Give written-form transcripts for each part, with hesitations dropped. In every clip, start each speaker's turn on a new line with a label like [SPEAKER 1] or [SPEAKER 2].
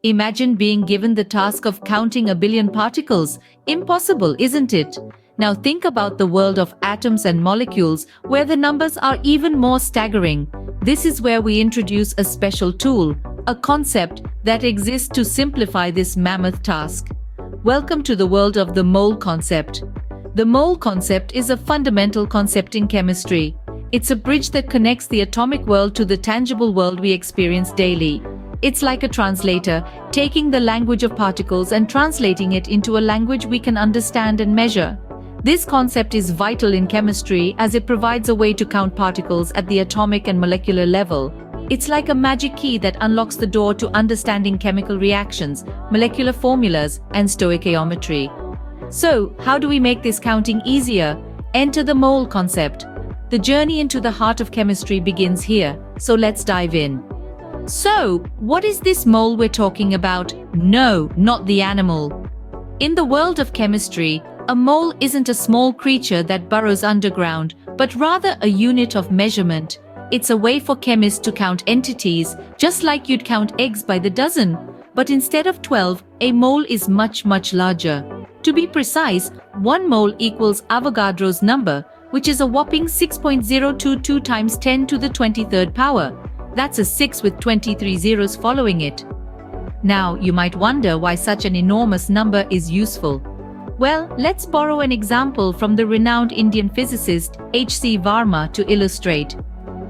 [SPEAKER 1] Imagine being given the task of counting a billion particles. Impossible, isn't it? Now think about the world of atoms and molecules, where the numbers are even more staggering. This is where we introduce a special tool, a concept that exists to simplify this mammoth task. Welcome to the world of the mole concept. The mole concept is a fundamental concept in chemistry. It's a bridge that connects the atomic world to the tangible world we experience daily. It's like a translator, taking the language of particles and translating it into a language we can understand and measure. This concept is vital in chemistry as it provides a way to count particles at the atomic and molecular level. It's like a magic key that unlocks the door to understanding chemical reactions, molecular formulas, and stoichiometry. So, how do we make this counting easier? Enter the mole concept. The journey into the heart of chemistry begins here, so let's dive in. So, what is this mole we're talking about? No, not the animal. In the world of chemistry, a mole isn't a small creature that burrows underground, but rather a unit of measurement. It's a way for chemists to count entities, just like you'd count eggs by the dozen. But instead of 12, a mole is much larger. To be precise, 1 mole equals Avogadro's number, which is a whopping 6.022 times 10 to the 23rd power. That's a 6 with 23 zeros following it. Now, you might wonder why such an enormous number is useful. Well, let's borrow an example from the renowned Indian physicist H.C. Varma to illustrate.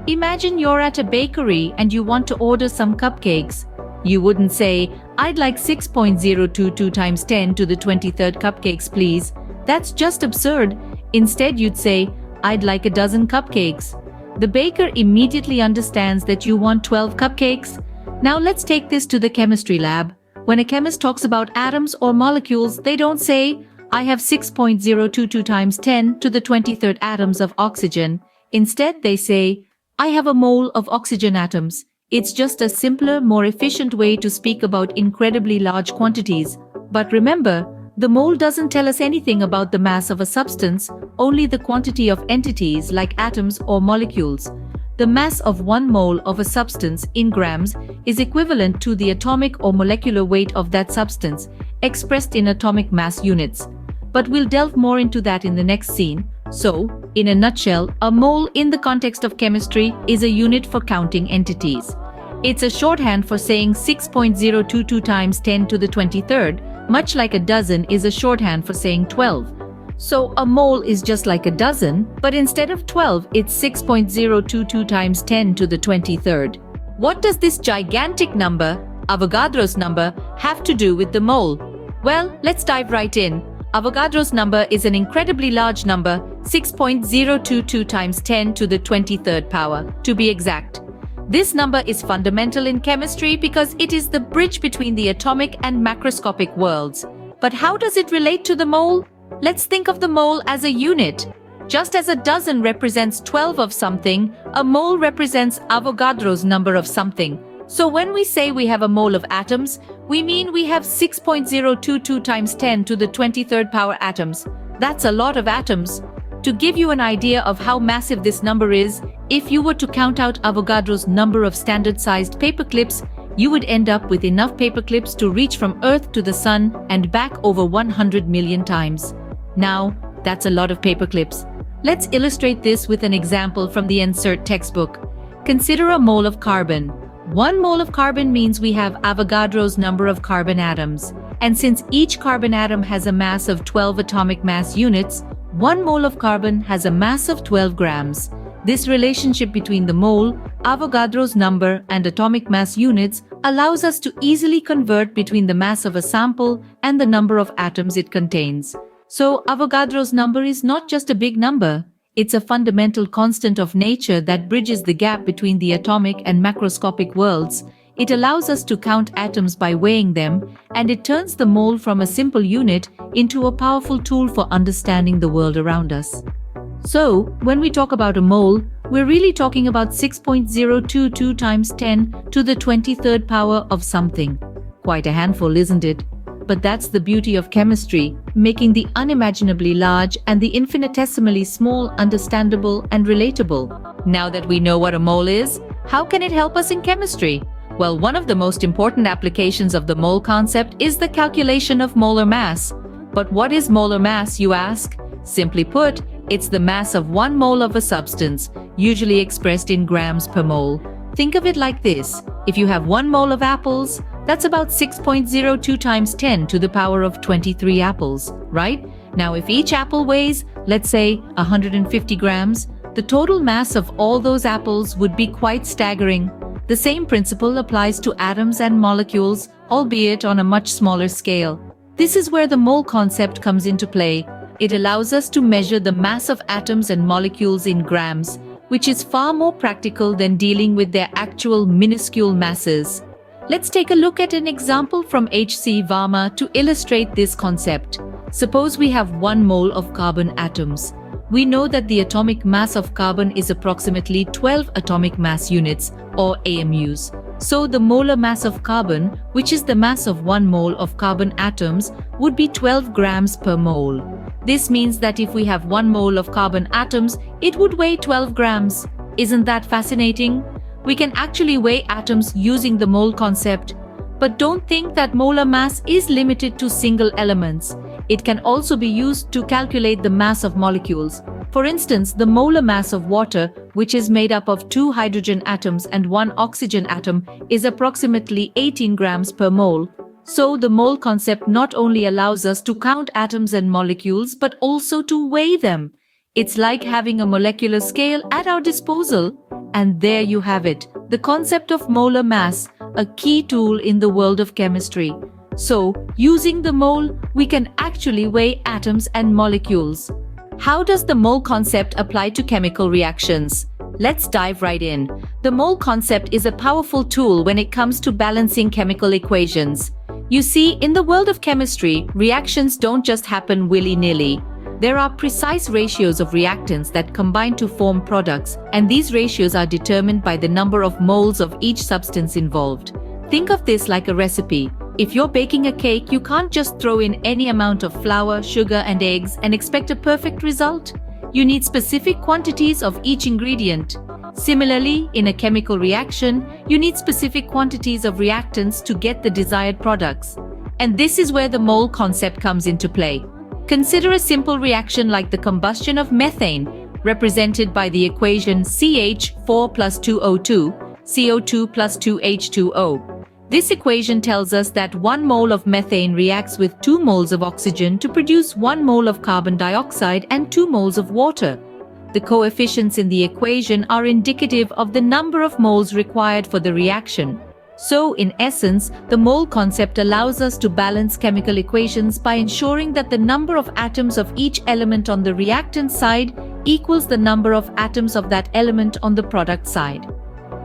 [SPEAKER 1] Imagine you're at a bakery and you want to order some cupcakes. You wouldn't say, "I'd like 6.022 times 10 to the 23rd cupcakes, please." That's just absurd. Instead, you'd say, "I'd like a dozen cupcakes." The baker immediately understands that you want 12 cupcakes. Now let's take this to the chemistry lab. When a chemist talks about atoms or molecules, they don't say, "I have 6.022 times 10 to the 23rd atoms of oxygen." Instead, they say, "I have a mole of oxygen atoms." It's just a simpler, more efficient way to speak about incredibly large quantities. But remember, the mole doesn't tell us anything about the mass of a substance, only the quantity of entities like atoms or molecules. The mass of 1 mole of a substance in grams is equivalent to the atomic or molecular weight of that substance, expressed in atomic mass units. But we'll delve more into that in the next scene. So, in a nutshell, a mole in the context of chemistry is a unit for counting entities. It's a shorthand for saying 6.022 times 10 to the 23rd, much like a dozen is a shorthand for saying 12. So a mole is just like a dozen, but instead of 12, it's 6.022 times 10 to the 23rd. What does this gigantic number, Avogadro's number, have to do with the mole? Well, let's dive right in. Avogadro's number is an incredibly large number, 6.022 times 10 to the 23rd power, to be exact. This number is fundamental in chemistry because it is the bridge between the atomic and macroscopic worlds. But how does it relate to the mole? Let's think of the mole as a unit. Just as a dozen represents 12 of something, a mole represents Avogadro's number of something. So when we say we have a mole of atoms, we mean we have 6.022 times 10 to the 23rd power atoms. That's a lot of atoms. To give you an idea of how massive this number is, if you were to count out Avogadro's number of standard-sized paperclips, you would end up with enough paperclips to reach from Earth to the Sun and back over 100 million times. Now, that's a lot of paperclips. Let's illustrate this with an example from the insert textbook. Consider a mole of carbon. 1 mole of carbon means we have Avogadro's number of carbon atoms. And since each carbon atom has a mass of 12 atomic mass units, 1 mole of carbon has a mass of 12 grams. This relationship between the mole, Avogadro's number, and atomic mass units allows us to easily convert between the mass of a sample and the number of atoms it contains. So Avogadro's number is not just a big number. It's a fundamental constant of nature that bridges the gap between the atomic and macroscopic worlds. It allows us to count atoms by weighing them, and it turns the mole from a simple unit into a powerful tool for understanding the world around us. So, when we talk about a mole, we're really talking about 6.022 times 10 to the 23rd power of something. Quite a handful, isn't it? But that's the beauty of chemistry, making the unimaginably large and the infinitesimally small understandable and relatable. Now that we know what a mole is, how can it help us in chemistry? Well, one of the most important applications of the mole concept is the calculation of molar mass. But what is molar mass, you ask? Simply put, it's the mass of 1 mole of a substance, usually expressed in grams per mole. Think of it like this. If you have 1 mole of apples, that's about 6.02 times 10 to the power of 23 apples, right? Now, if each apple weighs, let's say, 150 grams, the total mass of all those apples would be quite staggering. The same principle applies to atoms and molecules, albeit on a much smaller scale. This is where the mole concept comes into play. It allows us to measure the mass of atoms and molecules in grams, which is far more practical than dealing with their actual minuscule masses. Let's take a look at an example from H.C. Varma to illustrate this concept. Suppose we have 1 mole of carbon atoms. We know that the atomic mass of carbon is approximately 12 atomic mass units, or AMUs. So the molar mass of carbon, which is the mass of 1 mole of carbon atoms, would be 12 grams per mole. This means that if we have 1 mole of carbon atoms, it would weigh 12 grams. Isn't that fascinating? We can actually weigh atoms using the mole concept. But don't think that molar mass is limited to single elements. It can also be used to calculate the mass of molecules. For instance, the molar mass of water, which is made up of 2 hydrogen atoms and 1 oxygen atom, is approximately 18 grams per mole. So the mole concept not only allows us to count atoms and molecules, but also to weigh them. It's like having a molecular scale at our disposal. And there you have it, the concept of molar mass, a key tool in the world of chemistry. So, using the mole, we can actually weigh atoms and molecules. How does the mole concept apply to chemical reactions? Let's dive right in. The mole concept is a powerful tool when it comes to balancing chemical equations. You see, in the world of chemistry, reactions don't just happen willy-nilly. There are precise ratios of reactants that combine to form products, and these ratios are determined by the number of moles of each substance involved. Think of this like a recipe. If you're baking a cake, you can't just throw in any amount of flour, sugar, and eggs and expect a perfect result. You need specific quantities of each ingredient. Similarly, in a chemical reaction, you need specific quantities of reactants to get the desired products. And this is where the mole concept comes into play. Consider a simple reaction like the combustion of methane, represented by the equation CH4 plus 2O2, CO2 plus 2H2O. This equation tells us that 1 mole of methane reacts with 2 moles of oxygen to produce 1 mole of carbon dioxide and 2 moles of water. The coefficients in the equation are indicative of the number of moles required for the reaction. So, in essence, the mole concept allows us to balance chemical equations by ensuring that the number of atoms of each element on the reactant side equals the number of atoms of that element on the product side.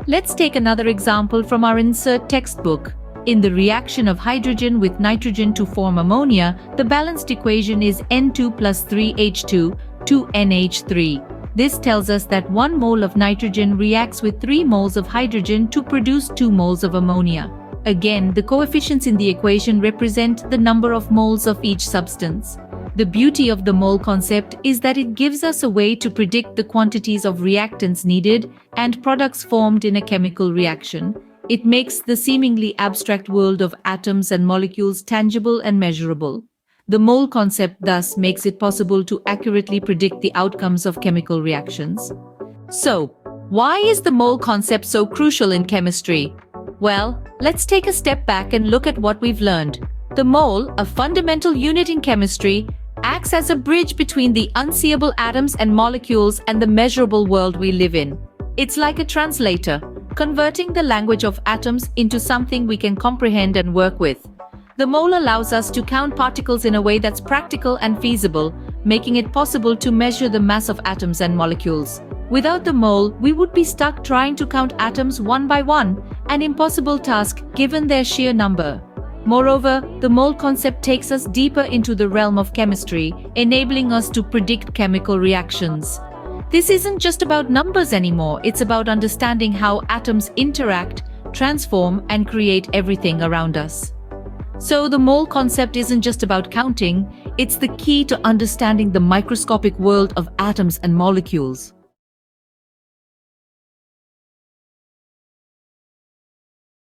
[SPEAKER 1] Let's take another example from our insert textbook. In the reaction of hydrogen with nitrogen to form ammonia, the balanced equation is N2 plus 3H2, 2NH3. This tells us that 1 mole of nitrogen reacts with 3 moles of hydrogen to produce 2 moles of ammonia. Again, the coefficients in the equation represent the number of moles of each substance. The beauty of the mole concept is that it gives us a way to predict the quantities of reactants needed and products formed in a chemical reaction. It makes the seemingly abstract world of atoms and molecules tangible and measurable. The mole concept thus makes it possible to accurately predict the outcomes of chemical reactions. So, why is the mole concept so crucial in chemistry? Well, let's take a step back and look at what we've learned. The mole, a fundamental unit in chemistry, acts as a bridge between the unseeable atoms and molecules and the measurable world we live in. It's like a translator, converting the language of atoms into something we can comprehend and work with. The mole allows us to count particles in a way that's practical and feasible, making it possible to measure the mass of atoms and molecules. Without the mole, we would be stuck trying to count atoms one by one, an impossible task given their sheer number. Moreover, the mole concept takes us deeper into the realm of chemistry, enabling us to predict chemical reactions. This isn't just about numbers anymore, it's about understanding how atoms interact, transform, and create everything around us. So the mole concept isn't just about counting, it's the key to understanding the microscopic world of atoms and molecules.